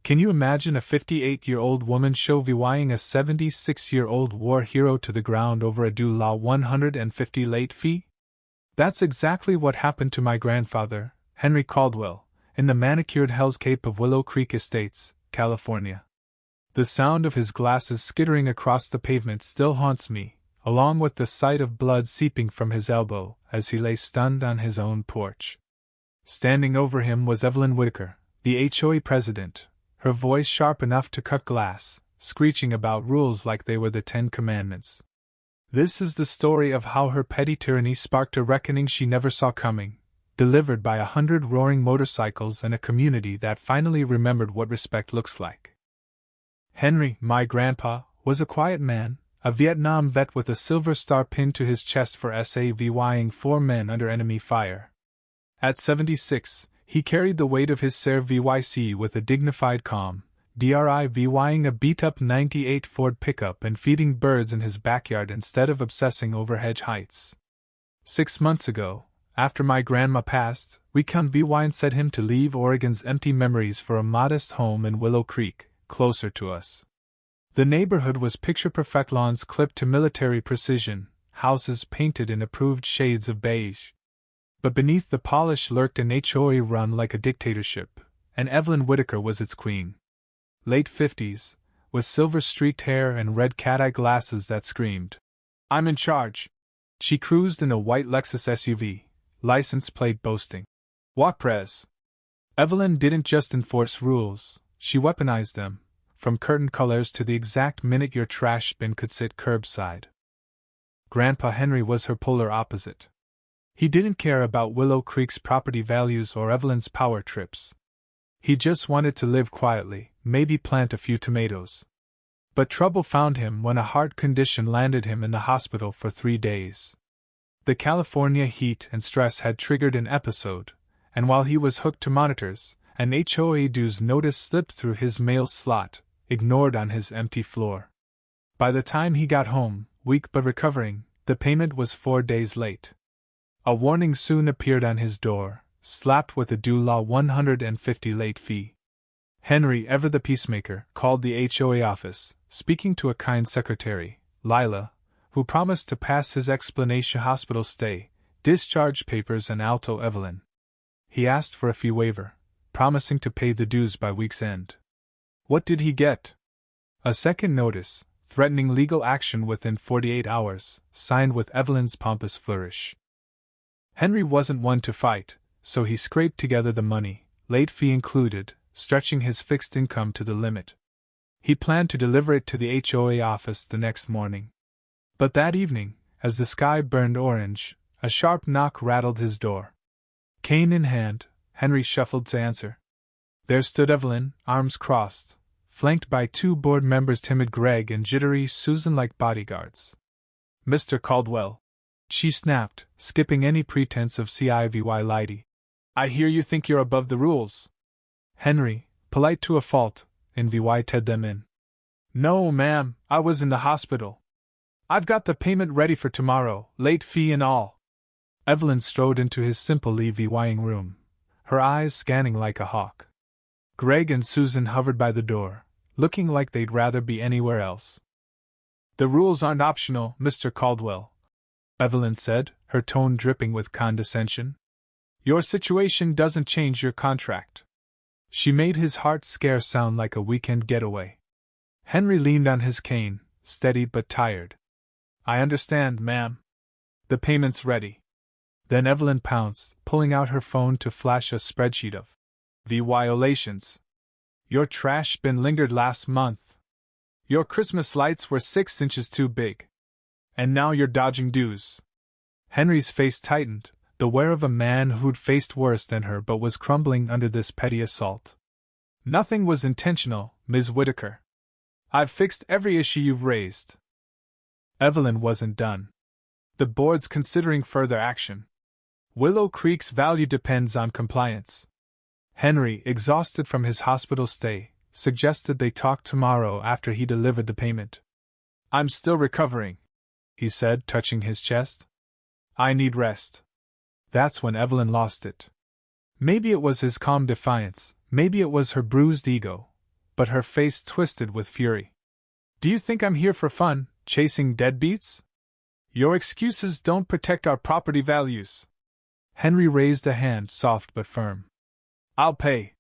Can you imagine a 58-year-old woman shovying a 76-year-old war hero to the ground over a $150 late fee? That's exactly what happened to my grandfather, Henry Caldwell, in the manicured hellscape of Willow Creek Estates, California. The sound of his glasses skittering across the pavement still haunts me, along with the sight of blood seeping from his elbow as he lay stunned on his own porch. Standing over him was Evelyn Whitaker, the HOA president, her voice sharp enough to cut glass, screeching about rules like they were the 10 Commandments. This is the story of how her petty tyranny sparked a reckoning she never saw coming, delivered by 100 roaring motorcycles and a community that finally remembered what respect looks like. Henry, my grandpa, was a quiet man, a Vietnam vet with a silver star pinned to his chest for saving 4 men under enemy fire. At 76, he carried the weight of his service with a dignified calm, driving a beat-up 98 Ford pickup and feeding birds in his backyard instead of obsessing over hedge heights. 6 months ago, after my grandma passed, we convinced him to leave Oregon's empty memories for a modest home in Willow Creek, closer to us. The neighborhood was picture-perfect, lawns clipped to military precision, houses painted in approved shades of beige. But beneath the polish lurked an HOA run like a dictatorship, and Evelyn Whitaker was its queen. Late 50s, with silver-streaked hair and red cat-eye glasses that screamed, "I'm in charge." She cruised in a white Lexus SUV, license plate boasting, "Walk Prez." Evelyn didn't just enforce rules, she weaponized them, from curtain colors to the exact minute your trash bin could sit curbside. Grandpa Henry was her polar opposite. He didn't care about Willow Creek's property values or Evelyn's power trips. He just wanted to live quietly, maybe plant a few tomatoes. But trouble found him when a heart condition landed him in the hospital for 3 days. The California heat and stress had triggered an episode, and while he was hooked to monitors, an HOA dues notice slipped through his mail slot, ignored on his empty floor. By the time he got home, weak but recovering, the payment was 4 days late. A warning soon appeared on his door, slapped with a $150 late fee. Henry, ever the peacemaker, called the HOA office, speaking to a kind secretary, Lila, who promised to pass his explanation hospital stay, discharge papers and alto Evelyn. He asked for a fee waiver, promising to pay the dues by week's end. What did he get? A second notice, threatening legal action within 48 hours, signed with Evelyn's pompous flourish. Henry wasn't one to fight, so he scraped together the money, late fee included, stretching his fixed income to the limit. He planned to deliver it to the HOA office the next morning. But that evening, as the sky burned orange, a sharp knock rattled his door. Cane in hand, Henry shuffled to answer. There stood Evelyn, arms crossed, flanked by 2 board members, timid Greg and jittery Susan, like bodyguards. "Mr. Caldwell," she snapped, skipping any pretense of civility. "I hear you think you're above the rules." Henry, polite to a fault, invited them in. "No, ma'am, I was in the hospital. I've got the payment ready for tomorrow, late fee and all." Evelyn strode into his simple levying room, her eyes scanning like a hawk. Greg and Susan hovered by the door, looking like they'd rather be anywhere else. "The rules aren't optional, Mr. Caldwell," Evelyn said, her tone dripping with condescension. "Your situation doesn't change your contract." She made his heart scare sound like a weekend getaway. Henry leaned on his cane, steady but tired. "I understand, ma'am. The payment's ready." Then Evelyn pounced, pulling out her phone to flash a spreadsheet of the violations. "Your trash bin lingered last month. Your Christmas lights were 6 inches too big. And now you're dodging dues." Henry's face tightened, the wear of a man who'd faced worse than her but was crumbling under this petty assault. "Nothing was intentional, Ms. Whitaker. I've fixed every issue you've raised." Evelyn wasn't done. "The board's considering further action. Willow Creek's value depends on compliance." Henry, exhausted from his hospital stay, suggested they talk tomorrow after he delivered the payment. "I'm still recovering," he said, touching his chest. "I need rest." That's when Evelyn lost it. Maybe it was his calm defiance, maybe it was her bruised ego, but her face twisted with fury. Do you think I'm here for fun, chasing deadbeats? Your excuses don't protect our property values. Henry raised a hand, soft but firm. I'll pay.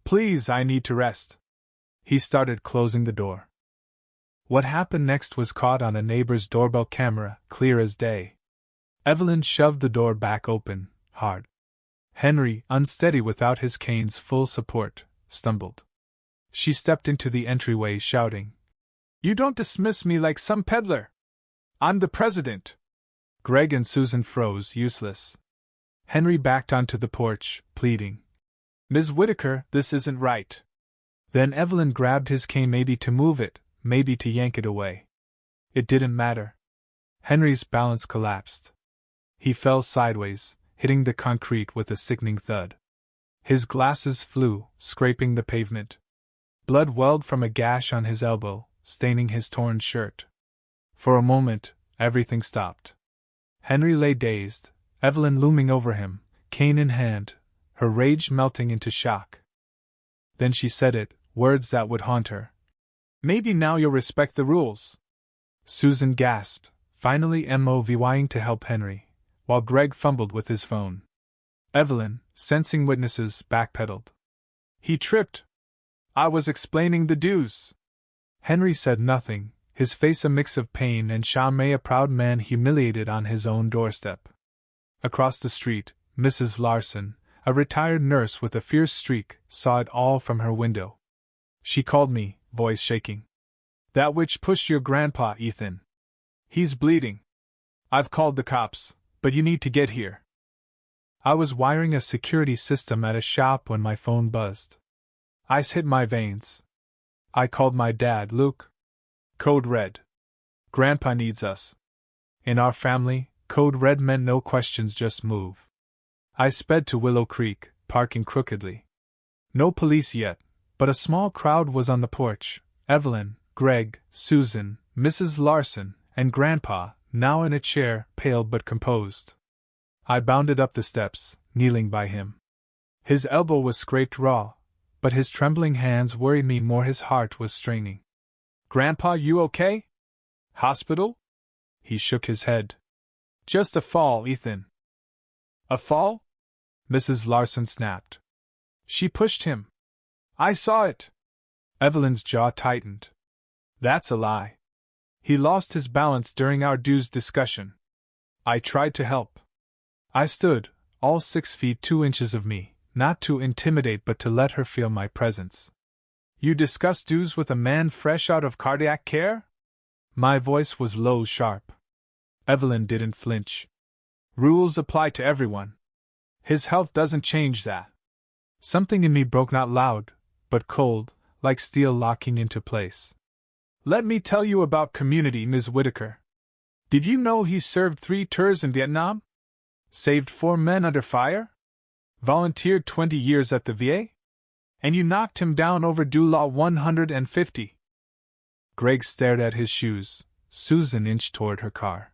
Please, I need to rest. He started closing the door. What happened next was caught on a neighbor's doorbell camera, clear as day. Evelyn shoved the door back open, hard. Henry, unsteady without his cane's full support, stumbled. She stepped into the entryway, shouting, You don't dismiss me like some peddler! I'm the president! Greg and Susan froze, useless. Henry backed onto the porch, pleading, Ms. Whitaker, this isn't right. Then Evelyn grabbed his cane, maybe to move it, maybe to yank it away. It didn't matter. Henry's balance collapsed. He fell sideways, hitting the concrete with a sickening thud. His glasses flew, scraping the pavement. Blood welled from a gash on his elbow, staining his torn shirt. For a moment, everything stopped. Henry lay dazed, Evelyn looming over him, cane in hand, her rage melting into shock. Then she said it, words that would haunt her. Maybe now you'll respect the rules. Susan gasped, finally moving to help Henry, while Greg fumbled with his phone. Evelyn, sensing witnesses, backpedaled. He tripped. I was explaining the dues. Henry said nothing, his face a mix of pain and shame, a proud man humiliated on his own doorstep. Across the street, Mrs. Larson, a retired nurse with a fierce streak, saw it all from her window. She called me, voice shaking. That witch pushed your grandpa, Ethan. He's bleeding. I've called the cops, but you need to get here. I was wiring a security system at a shop when my phone buzzed. Ice hit my veins. I called my dad, Luke. Code red. Grandpa needs us. In our family, code red meant no questions, just move. I sped to Willow Creek, parking crookedly. No police yet, but a small crowd was on the porch. Evelyn, Greg, Susan, Mrs. Larson, and Grandpa, now in a chair, pale but composed. I bounded up the steps, kneeling by him. His elbow was scraped raw, but his trembling hands worried me more. His heart was straining. Grandpa, you okay? Hospital? He shook his head. Just a fall, Ethan. A fall? Mrs. Larson snapped. She pushed him. I saw it. Evelyn's jaw tightened. That's a lie. He lost his balance during our dues discussion. I tried to help. I stood, all 6 feet 2 inches of me, not to intimidate but to let her feel my presence. You discussed dues with a man fresh out of cardiac care? My voice was low, sharp. Evelyn didn't flinch. Rules apply to everyone. His health doesn't change that. Something in me broke, not loud, but cold, like steel locking into place. Let me tell you about community, Ms. Whitaker. Did you know he served 3 tours in Vietnam? Saved 4 men under fire? Volunteered 20 years at the VA? And you knocked him down over due law 150. Greg stared at his shoes. Susan inched toward her car.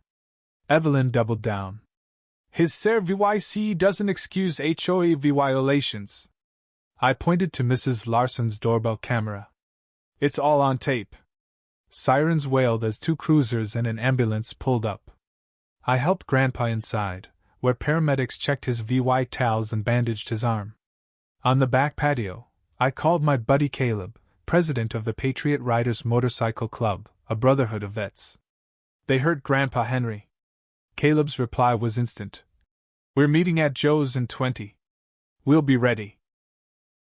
Evelyn doubled down. His service doesn't excuse HOA violations. I pointed to Mrs. Larson's doorbell camera. It's all on tape. Sirens wailed as 2 cruisers and an ambulance pulled up. I helped Grandpa inside, where paramedics checked his vitals and bandaged his arm. On the back patio, I called my buddy Caleb, president of the Patriot Riders Motorcycle Club, a brotherhood of vets. They heard Grandpa Henry. Caleb's reply was instant. We're meeting at Joe's in 20. We'll be ready.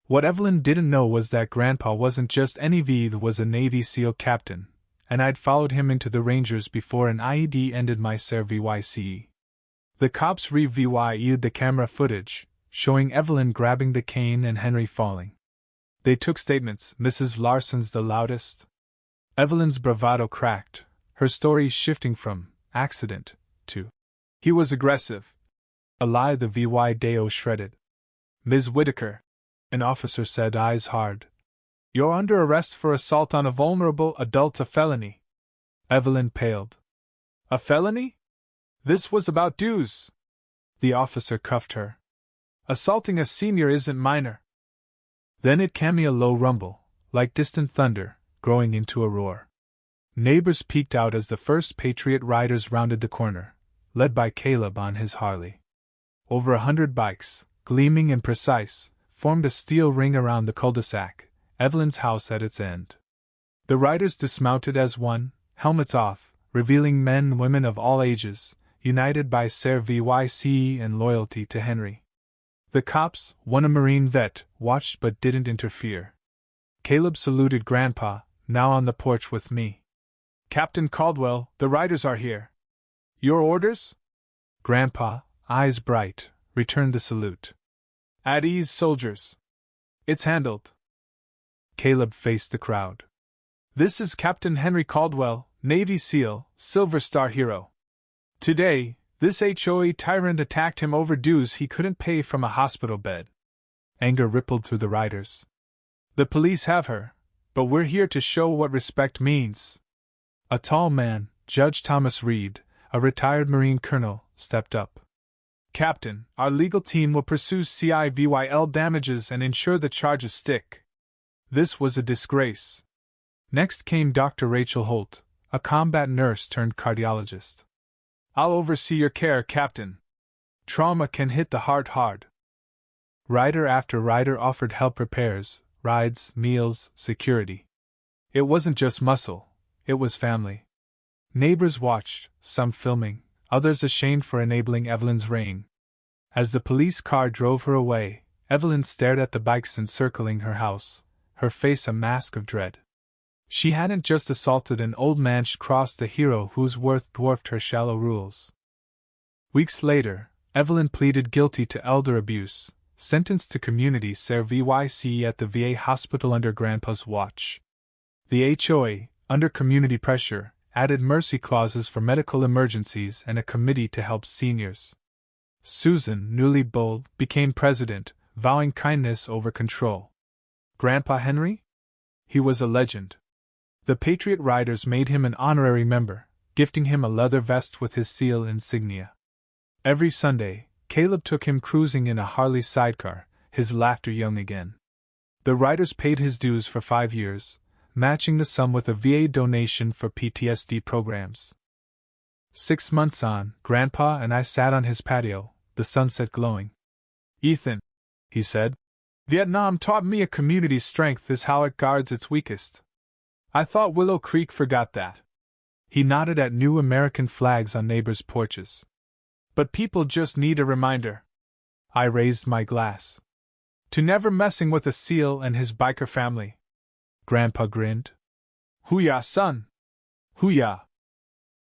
What Evelyn didn't know was that Grandpa wasn't just any VE, was a Navy SEAL captain, and I'd followed him into the Rangers before an IED ended my service. The cops reviewed the camera footage, showing Evelyn grabbing the cane and Henry falling. They took statements, Mrs. Larson's the loudest. Evelyn's bravado cracked, her story shifting from accident to he was aggressive. A lie the video shredded. Ms. Whitaker, an officer said, eyes hard. You're under arrest for assault on a vulnerable adult, a felony. Evelyn paled. A felony? This was about dues. The officer cuffed her. Assaulting a senior isn't minor. Then it came a low rumble, like distant thunder, growing into a roar. Neighbors peeked out as the first Patriot riders rounded the corner, led by Caleb on his Harley. Over 100 bikes, gleaming and precise, formed a steel ring around the cul-de-sac, Evelyn's house at its end. The riders dismounted as one, helmets off, revealing men and women of all ages, united by service and loyalty to Henry. The cops, one a Marine vet, watched but didn't interfere. Caleb saluted Grandpa, now on the porch with me. "Captain Caldwell, the riders are here." "Your orders?" Grandpa, eyes bright, returned the salute. "At ease, soldiers. It's handled." Caleb faced the crowd. "This is Captain Henry Caldwell, Navy SEAL, Silver Star hero. Today, this HOA tyrant attacked him over dues he couldn't pay from a hospital bed." Anger rippled through the riders. "The police have her, but we're here to show what respect means." A tall man, Judge Thomas Reed, a retired Marine colonel, stepped up. "Captain, our legal team will pursue civil damages and ensure the charges stick. This was a disgrace." Next came Dr. Rachel Holt, a combat nurse turned cardiologist. "I'll oversee your care, Captain. Trauma can hit the heart hard." Rider after rider offered help: repairs, rides, meals, security. It wasn't just muscle, it was family. Neighbors watched, some filming, others ashamed for enabling Evelyn's reign. As the police car drove her away, Evelyn stared at the bikes encircling her house, her face a mask of dread. She hadn't just assaulted an old man, she'd crossed a hero whose worth dwarfed her shallow rules. Weeks later, Evelyn pleaded guilty to elder abuse, sentenced to community service at the VA hospital under Grandpa's watch. The HOA, under community pressure, added mercy clauses for medical emergencies and a committee to help seniors. Susan, newly bold, became president, vowing kindness over control. Grandpa Henry? He was a legend. The Patriot Riders made him an honorary member, gifting him a leather vest with his SEAL insignia. Every Sunday, Caleb took him cruising in a Harley sidecar, his laughter young again. The Riders paid his dues for 5 years, matching the sum with a VA donation for PTSD programs. 6 months on, Grandpa and I sat on his patio, the sunset glowing. "Ethan," he said, "Vietnam taught me a community's strength is how it guards its weakest. I thought Willow Creek forgot that." He nodded at new American flags on neighbors' porches. "But people just need a reminder." I raised my glass. "To never messing with a SEAL and his biker family." Grandpa grinned. "Hoo-yah, son! Hoo-yah!"